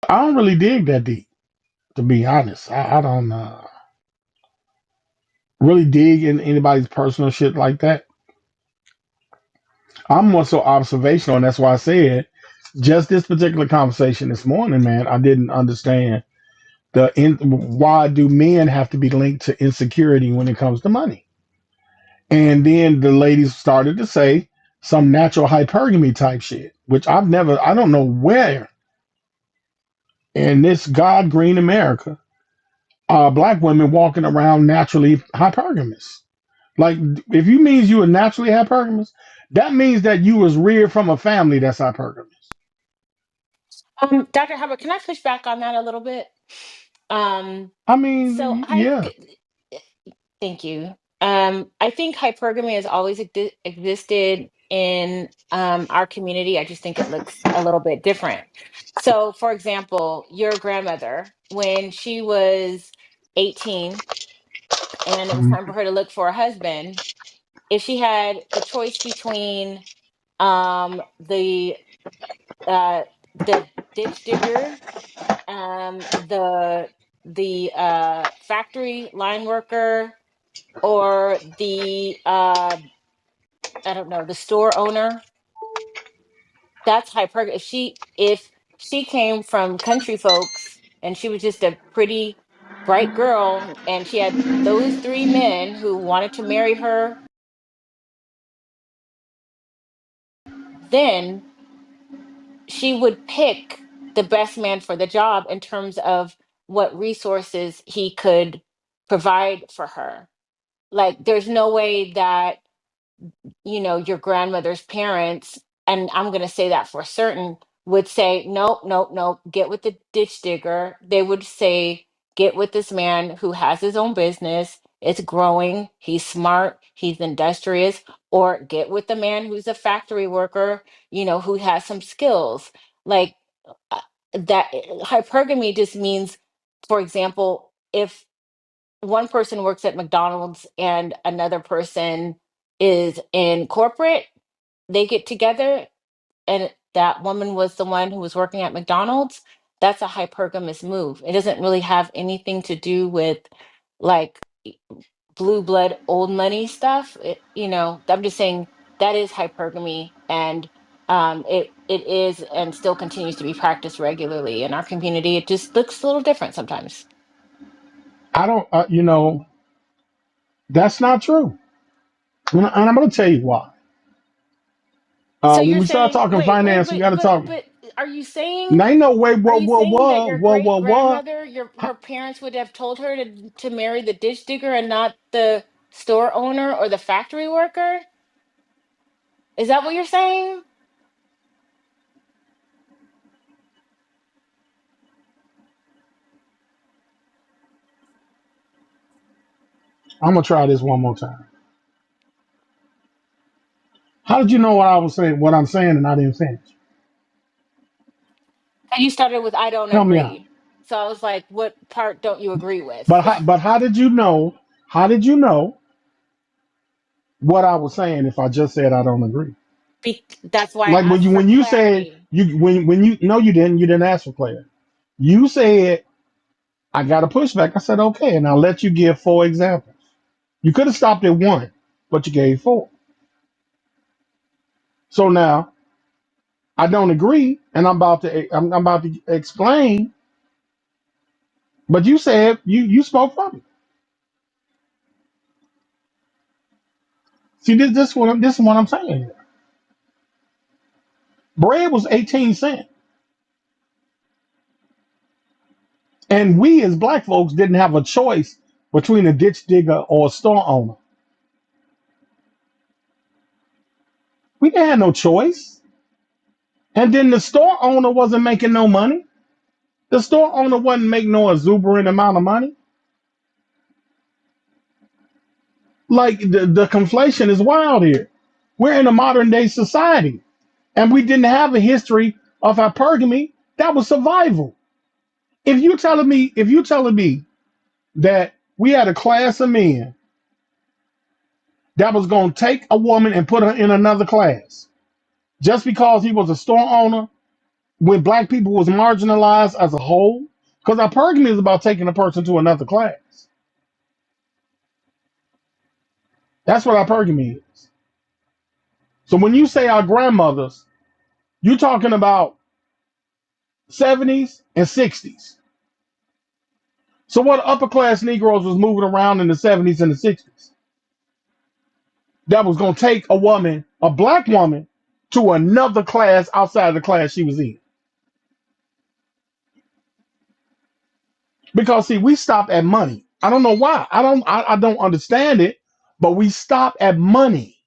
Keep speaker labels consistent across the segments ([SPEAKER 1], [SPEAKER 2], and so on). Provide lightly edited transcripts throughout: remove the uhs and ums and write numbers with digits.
[SPEAKER 1] I don't really dig that deep, to be honest. I don't really dig in anybody's personal shit like that. I'm more so observational, and that's why I said just this particular conversation this morning, man. I didn't understand why do men have to be linked to insecurity when it comes to money. And then the ladies started to say some natural hypergamy type shit, which I don't know where in this God green America are black women walking around naturally hypergamous. Like, if you means you were naturally hypergamous, that means that you was reared from a family that's hypergamous.
[SPEAKER 2] Dr. Hubbard, can I push back on that a little bit? Um,
[SPEAKER 1] I
[SPEAKER 2] so
[SPEAKER 1] mean, yeah,
[SPEAKER 2] thank you. I think hypergamy has always existed in our community. I just think it looks a little bit different. So, for example, your grandmother, when she was 18 and it was time for her to look for a husband, if she had the choice between um, the uh, the ditch digger, the factory line worker, or the I don't know, the store owner, that's hyper. If she came from country folks and she was just a pretty bright girl and she had those three men who wanted to marry her, then she would pick the best man for the job in terms of what resources he could provide for her. Like, there's no way that, your grandmother's parents, and I'm going to say that for certain, would say, nope, nope, nope, get with the ditch digger. They would say, get with this man who has his own business. It's growing. He's smart. He's industrious. Or get with the man who's a factory worker, who has some skills. Like, uh, that hypergamy just means, for example, if one person works at McDonald's and another person is in corporate, they get together and that woman was the one who was working at McDonald's. That's a hypergamous move. It doesn't really have anything to do with like blue blood old money stuff. I'm just saying that is hypergamy, and it is and still continues to be practiced regularly in our community. It just looks a little different sometimes.
[SPEAKER 1] I don't. That's not true, and I'm going to tell you why.
[SPEAKER 2] So
[SPEAKER 1] When
[SPEAKER 2] you're
[SPEAKER 1] we start
[SPEAKER 2] saying,
[SPEAKER 1] talking
[SPEAKER 2] wait, wait,
[SPEAKER 1] finance, we got
[SPEAKER 2] wait,
[SPEAKER 1] to talk.
[SPEAKER 2] but are you saying,
[SPEAKER 1] Now, ain't no way.
[SPEAKER 2] are
[SPEAKER 1] Whoa,
[SPEAKER 2] you
[SPEAKER 1] whoa,
[SPEAKER 2] saying that
[SPEAKER 1] whoa,
[SPEAKER 2] your
[SPEAKER 1] whoa,
[SPEAKER 2] great
[SPEAKER 1] whoa, whoa.
[SPEAKER 2] grandmother, her parents would have told her to marry the ditch digger and not the store owner or the factory worker? Is that what you're saying?
[SPEAKER 1] I'm gonna try this one more time. How did you know what I was saying? What I'm saying, and I didn't finish.
[SPEAKER 2] And you started with I don't
[SPEAKER 1] Help me out.
[SPEAKER 2] agree. So I was like, what part don't you agree with?
[SPEAKER 1] But how did you know? How did you know what I was saying if I just said I don't agree?
[SPEAKER 2] That's why I
[SPEAKER 1] Like when
[SPEAKER 2] asked
[SPEAKER 1] you
[SPEAKER 2] for
[SPEAKER 1] when you said
[SPEAKER 2] clarity.
[SPEAKER 1] when you no you didn't ask for clarity. You said I got a pushback. I said okay, and I'll let you give four examples. You could have stopped at one, but you gave four. So now I don't agree, and I'm about to explain. But you said you spoke for me. See this is what I'm saying here. Bread was 18 cents, and we as black folks didn't have a choice between a ditch digger or a store owner. We didn't have no choice. And then the store owner wasn't making no money. The store owner wasn't making no exuberant amount of money. Like the conflation is wild here. We're in a modern day society, and we didn't have a history of hypergamy. That was survival. If you telling me that we had a class of men that was going to take a woman and put her in another class just because he was a store owner when black people was marginalized as a whole, because hypergamy is about taking a person to another class. That's what hypergamy is. So when you say our grandmothers, you're talking about 70s and 60s. So what upper class Negroes was moving around in the 70s and the 60s that was going to take a woman, a black woman, to another class outside of the class she was in. Because see, we stop at money. I don't know why. I don't understand it, but we stop at money.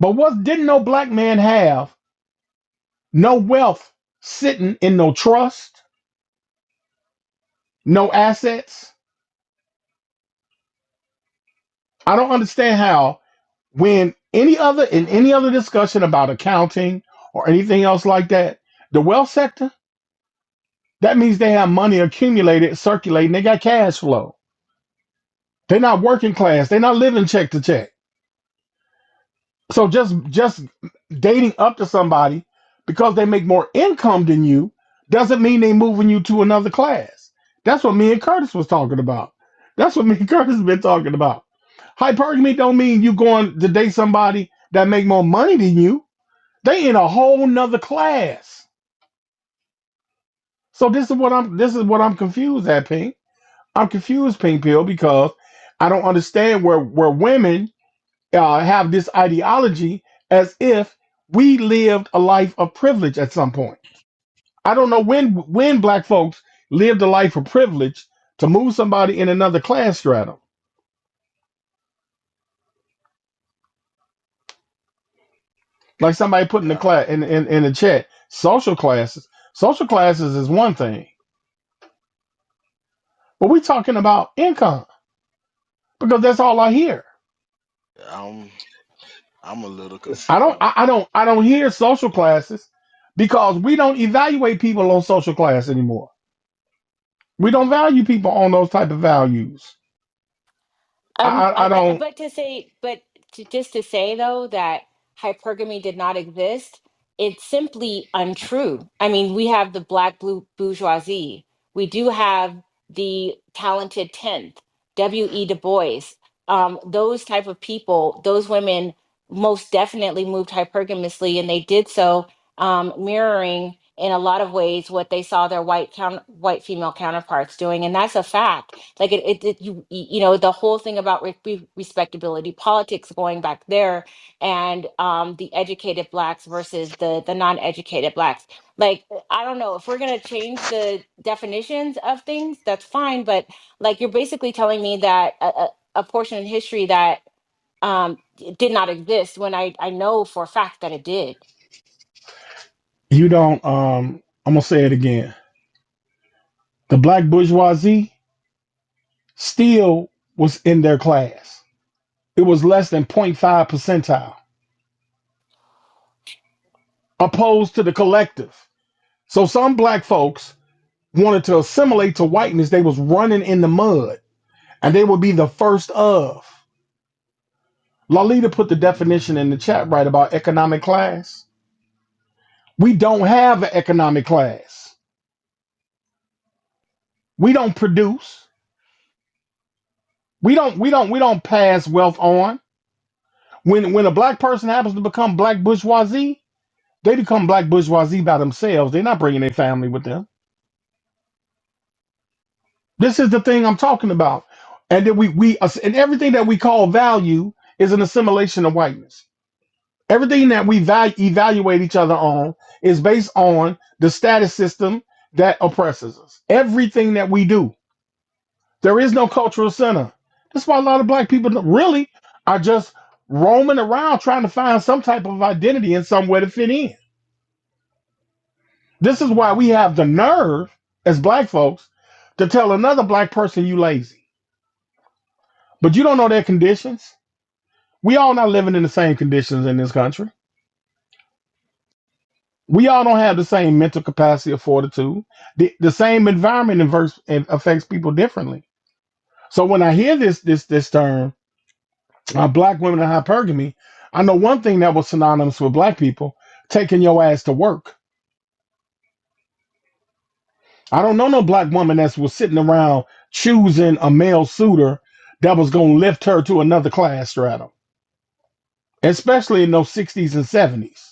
[SPEAKER 1] But what didn't no black man have? No wealth sitting in no trust, no assets. I don't understand how when any other discussion about accounting or anything else like that, the wealth sector, that means they have money accumulated, circulating, they got cash flow. They're not working class, they're not living check to check. So just dating up to somebody because they make more income than you doesn't mean they moving you to another class. That's what me and Curtis was talking about. That's what me and Curtis has been talking about. Hypergamy don't mean you going to date somebody that make more money than you. They in a whole nother class. So this is what I'm confused at, Pink. I'm confused, Pink Pill, because I don't understand where women have this ideology as if we lived a life of privilege at some point. I don't know when black folks lived a life of privilege to move somebody in another class stratum. Like somebody put in the
[SPEAKER 3] Yeah,
[SPEAKER 1] class in the chat, social classes. Social classes is one thing, but we're talking about income because that's all I hear.
[SPEAKER 3] I'm I'm a little
[SPEAKER 1] I don't
[SPEAKER 3] confused.
[SPEAKER 1] I, I don't I don't hear social classes because we don't evaluate people on social class anymore. We don't value people on those type of values. I don't.
[SPEAKER 2] But just to say though that hypergamy did not exist, it's simply untrue. I mean, we have the black blue bourgeoisie. We do have the talented tenth, W.E. Du Bois. Those type of people, those women most definitely moved hypergamously, and they did so mirroring in a lot of ways what they saw their white female counterparts doing, and that's a fact. Like you know, the whole thing about respectability politics going back there, and the educated blacks versus the non-educated blacks. Like, I don't know if we're going to change the definitions of things, that's fine, but like, you're basically telling me that a portion in history that did not exist when I know for a fact that it did.
[SPEAKER 1] You don't. I'm gonna say it again. The black bourgeoisie still was in their class. It was less than 0.5 percentile, opposed to the collective. So some black folks wanted to assimilate to whiteness. They was running in the mud, and they would be the first of. Lalita put the definition in the chat right about economic class. We don't have an economic class. We don't produce. We don't pass wealth on. When a black person happens to become black bourgeoisie, they become black bourgeoisie by themselves. They're not bringing their family with them. This is the thing I'm talking about. And then we and everything that we call value is an assimilation of whiteness. Everything that we evaluate each other on is based on the status system that oppresses us. Everything that we do, there is no cultural center. That's why a lot of black people really are just roaming around trying to find some type of identity and somewhere to fit in. This is why we have the nerve as black folks to tell another black person you lazy. But you don't know their conditions. We all not living in the same conditions in this country. We all don't have the same mental capacity or fortitude. The same environment affects people differently. So when I hear this term, black women in hypergamy, I know one thing that was synonymous with black people. taking your ass to work. I don't know no black woman that was sitting around choosing a male suitor that was going to lift her to another class stratum, especially in those 60s and 70s.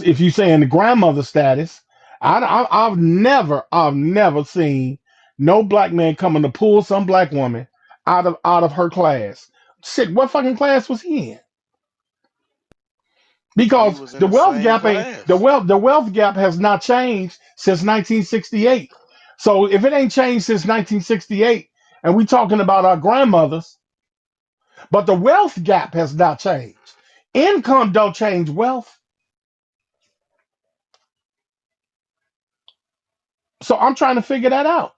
[SPEAKER 1] If you say in the grandmother status, I've never seen no black man coming to pull some black woman out of her class. Shit, what fucking class was he in?
[SPEAKER 3] We
[SPEAKER 1] Because
[SPEAKER 3] was in
[SPEAKER 1] the
[SPEAKER 3] the
[SPEAKER 1] wealth
[SPEAKER 3] same
[SPEAKER 1] gap ain't
[SPEAKER 3] class.
[SPEAKER 1] the wealth gap has not changed since 1968. So if it ain't changed since 1968, and we talking about our grandmothers, but the wealth gap has not changed. Income don't change wealth. So I'm trying to figure that out.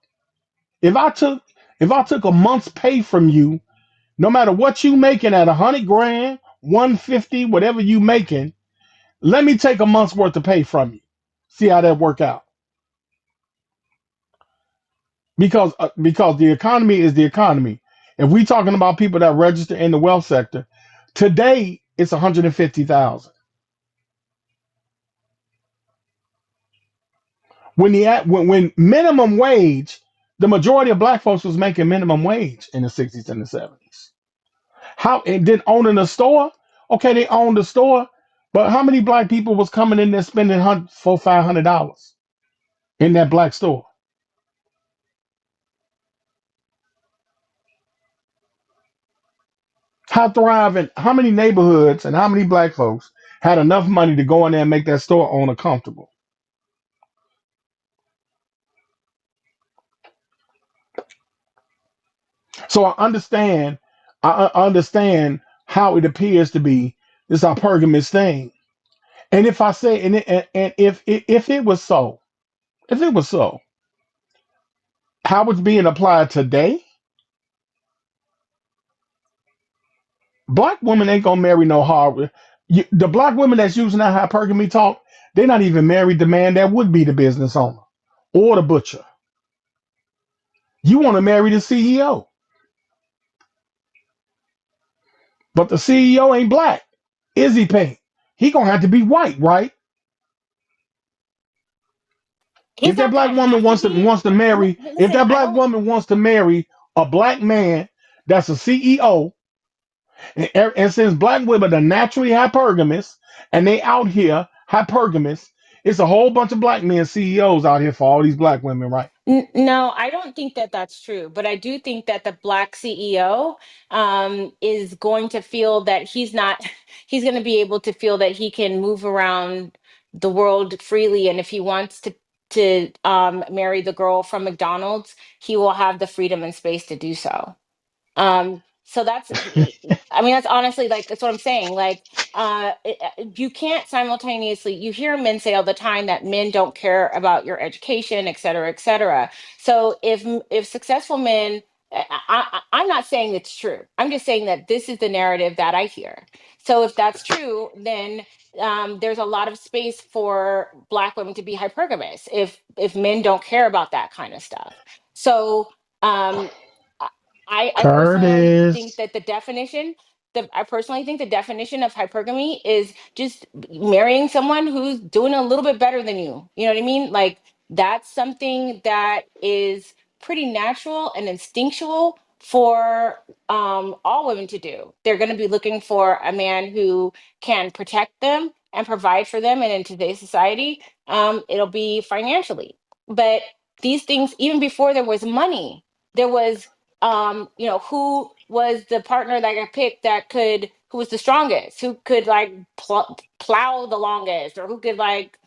[SPEAKER 1] If I took if I took a month's pay from you, no matter what you making at 100 grand, 150, whatever you making, let me take a month's worth of pay from you. See how that work out. Because the economy is the economy. If we talking about people that register in the wealth sector, today it's 150,000. When minimum wage, the majority of black folks was making minimum wage in the 60s and the 70s. How and then owning a store? Okay, they owned the store, but how many black people was coming in there spending $400-$500 in that black store? How many neighborhoods and how many black folks had enough money to go in there and make that store owner comfortable? So I understand how it appears to be this hypergamous thing. And if I say, and if it was so, if it was so, how it's being applied today, black women ain't gonna marry no hard. The black women that's using that hypergamy talk, they're not even married the man that would be the business owner or the butcher. You want to marry the CEO, but the CEO ain't black. Is he pink? He gonna have to be white, right?
[SPEAKER 2] He's
[SPEAKER 1] If that
[SPEAKER 2] not
[SPEAKER 1] black
[SPEAKER 2] gonna
[SPEAKER 1] woman
[SPEAKER 2] have to be.
[SPEAKER 1] wants to marry, if
[SPEAKER 2] Listen,
[SPEAKER 1] that
[SPEAKER 2] I
[SPEAKER 1] black
[SPEAKER 2] don't.
[SPEAKER 1] woman wants to marry a black man that's a CEO, and since black women are naturally hypergamous, and they out here hypergamous, it's a whole bunch of black men CEOs out here for all these black women, right?
[SPEAKER 2] No, I don't think that that's true, but I do think that the black CEO is going to feel that he's not, he's going to be able to feel that he can move around the world freely. And if he wants to marry the girl from McDonald's, he will have the freedom and space to do so. So that's, I mean, that's honestly like, that's what I'm saying. Like, you can't simultaneously, you hear men say all the time that men don't care about your education, et cetera, et cetera. So if successful men, I'm not saying it's true. I'm just saying that this is the narrative that I hear. So if that's true, then there's a lot of space for black women to be hypergamous if men don't care about that kind of stuff. So um, I personally think
[SPEAKER 1] Curtis.
[SPEAKER 2] that I personally think the definition of hypergamy is just marrying someone who's doing a little bit better than you. You know what I mean? Like that's something that is pretty natural and instinctual for all women to do. They're going to be looking for a man who can protect them and provide for them. And in today's society, it'll be financially. But these things, even before there was money, there was who was the partner that got picked that could, who was the strongest, who could like plow the longest, or who could like,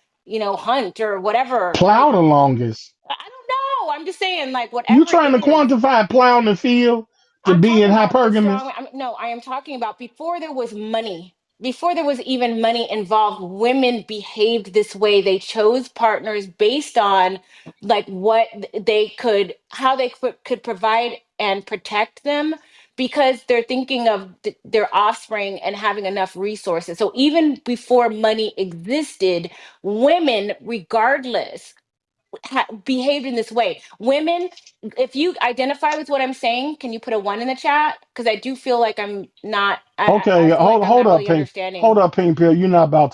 [SPEAKER 2] hunt or whatever. Like,
[SPEAKER 1] Plow the longest.
[SPEAKER 2] I don't know. I'm just saying, like,
[SPEAKER 1] You
[SPEAKER 2] whatever it
[SPEAKER 1] trying to
[SPEAKER 2] is.
[SPEAKER 1] quantify plowing the field to
[SPEAKER 2] I'm
[SPEAKER 1] being
[SPEAKER 2] talking about the
[SPEAKER 1] hypergamous?
[SPEAKER 2] strong. No, I am talking about before there was money. Before there was even money involved, women behaved this way. They chose partners based on like what they could, how they could provide and protect them, because they're thinking of their offspring and having enough resources. So even before money existed, women, regardless behaved in this way. Women, if you identify with what I'm saying, can you put a one in the chat? Because I do feel like I'm not. I
[SPEAKER 1] Okay,
[SPEAKER 2] feel like I'm
[SPEAKER 1] hold
[SPEAKER 2] not
[SPEAKER 1] up,
[SPEAKER 2] really
[SPEAKER 1] Pink.
[SPEAKER 2] understanding.
[SPEAKER 1] Hold up, Pink Pill. You're not about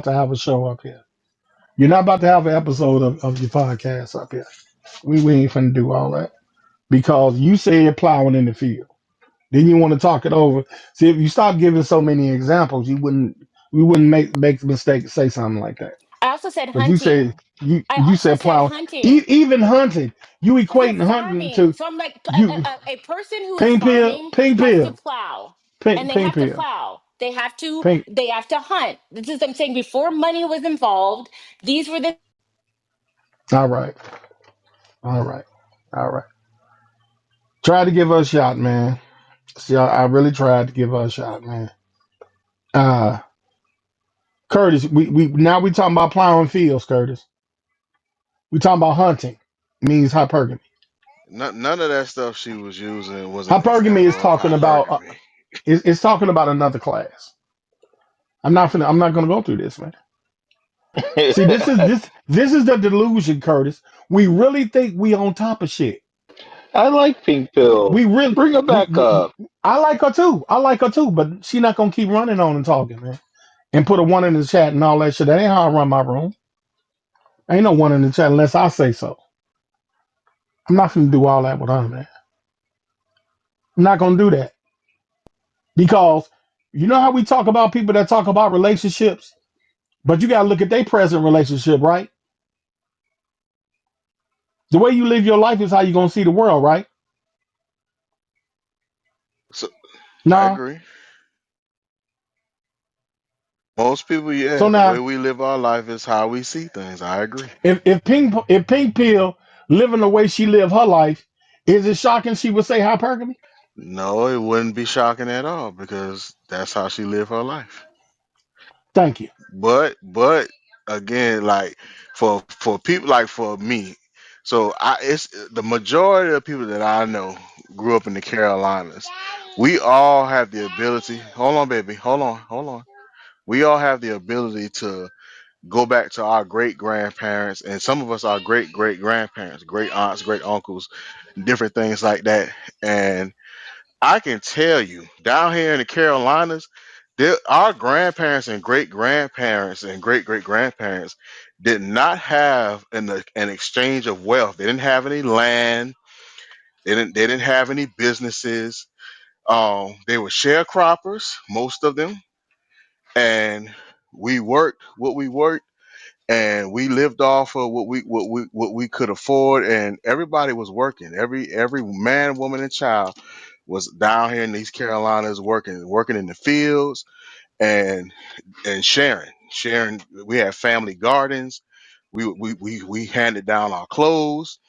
[SPEAKER 1] to have a show up here. You're not about to have an episode of your podcast up here. We ain't finna do all that because you said plowing in the field. Then you want to talk it over. See, if you stop giving so many examples, we wouldn't make the mistake to say something like that.
[SPEAKER 2] I also said
[SPEAKER 1] But you said
[SPEAKER 2] hunting. I
[SPEAKER 1] you
[SPEAKER 2] also
[SPEAKER 1] said
[SPEAKER 2] said
[SPEAKER 1] plowing,
[SPEAKER 2] hunting.
[SPEAKER 1] even hunting. You
[SPEAKER 2] I said
[SPEAKER 1] equating hunting
[SPEAKER 2] farming.
[SPEAKER 1] to
[SPEAKER 2] So I'm like,
[SPEAKER 1] you
[SPEAKER 2] a person who is
[SPEAKER 1] pink pill,
[SPEAKER 2] farming
[SPEAKER 1] pink
[SPEAKER 2] has to
[SPEAKER 1] pill,
[SPEAKER 2] plow, and they
[SPEAKER 1] pink
[SPEAKER 2] have to
[SPEAKER 1] pill,
[SPEAKER 2] plow.
[SPEAKER 1] pink.
[SPEAKER 2] They have to hunt. This is I'm saying before money was involved. These were the
[SPEAKER 1] All right, all right, all right. Try to give her a shot, man. See, I really tried to give her a shot, man. Uh, Curtis, we now we talking about plowing fields, Curtis. We talking about hunting. Means hypergamy.
[SPEAKER 3] None of that stuff she was using was an
[SPEAKER 1] Hypergamy is
[SPEAKER 3] example of
[SPEAKER 1] talking about
[SPEAKER 3] hypergamy.
[SPEAKER 1] it's talking about another class. I'm not gonna go through this, man. See, this is the delusion, Curtis. We really think we on top of shit.
[SPEAKER 4] I like Pink Pill.
[SPEAKER 1] We really
[SPEAKER 4] Bring her back up.
[SPEAKER 1] I like her too. I like her too, but she not gonna keep running on and talking, man. And put a one in the chat and all that shit. That ain't how I run my room. Ain't no one in the chat unless I say so. I'm not gonna do all that with her, man. I'm not gonna do that. Because you know how we talk about people that talk about relationships, but you gotta look at their present relationship, right? The way you live your life is how you're gonna see the world, right?
[SPEAKER 3] So I
[SPEAKER 1] Nah.
[SPEAKER 3] agree. Most people, yeah,
[SPEAKER 1] So
[SPEAKER 3] the way
[SPEAKER 1] now
[SPEAKER 3] we live our life is how we see things. I agree.
[SPEAKER 1] if Pink Pill living the way she lived her life, is it shocking she would say hypergamy?
[SPEAKER 3] No, it wouldn't be shocking at all because that's how she lived her life.
[SPEAKER 1] Thank you.
[SPEAKER 3] But again, like for people like for me, so I it's the majority of the people that I know grew up in the Carolinas. We all have the ability. Hold on, baby. Hold on. We all have the ability to go back to our great grandparents, and some of us are great great grandparents, great aunts, great uncles, different things like that. And I can tell you, down here in the Carolinas, our grandparents and great grandparents and great great grandparents did not have an exchange of wealth. They didn't have any land. They didn't have any businesses. They were sharecroppers, most of them, and we worked what we worked, and we lived off of what we could afford, and everybody was working. Every man, woman, and child was down here in these Carolinas working in the fields and sharing. We had family gardens. We handed down our clothes.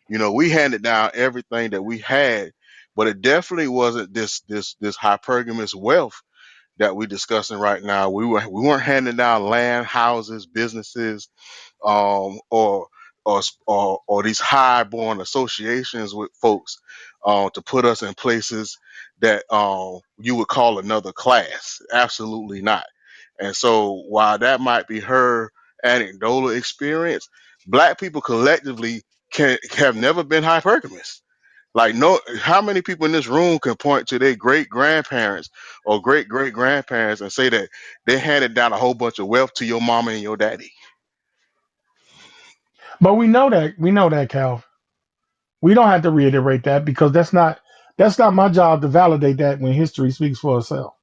[SPEAKER 3] You know, we handed down everything that we had, but it definitely wasn't this hypergamous wealth that we're discussing right now. We weren't handing down land, houses, businesses, or or these high-born associations with folks to put us in places that you would call another class. Absolutely not. And so while that might be her anecdotal experience, black people collectively can have never been hypergamous. Like no, how many people in this room can point to their great grandparents or great great grandparents and say that they handed down a whole bunch of wealth to your mama and your daddy?
[SPEAKER 1] But we know that, Cal. We don't have to reiterate that because that's not my job to validate that when history speaks for itself.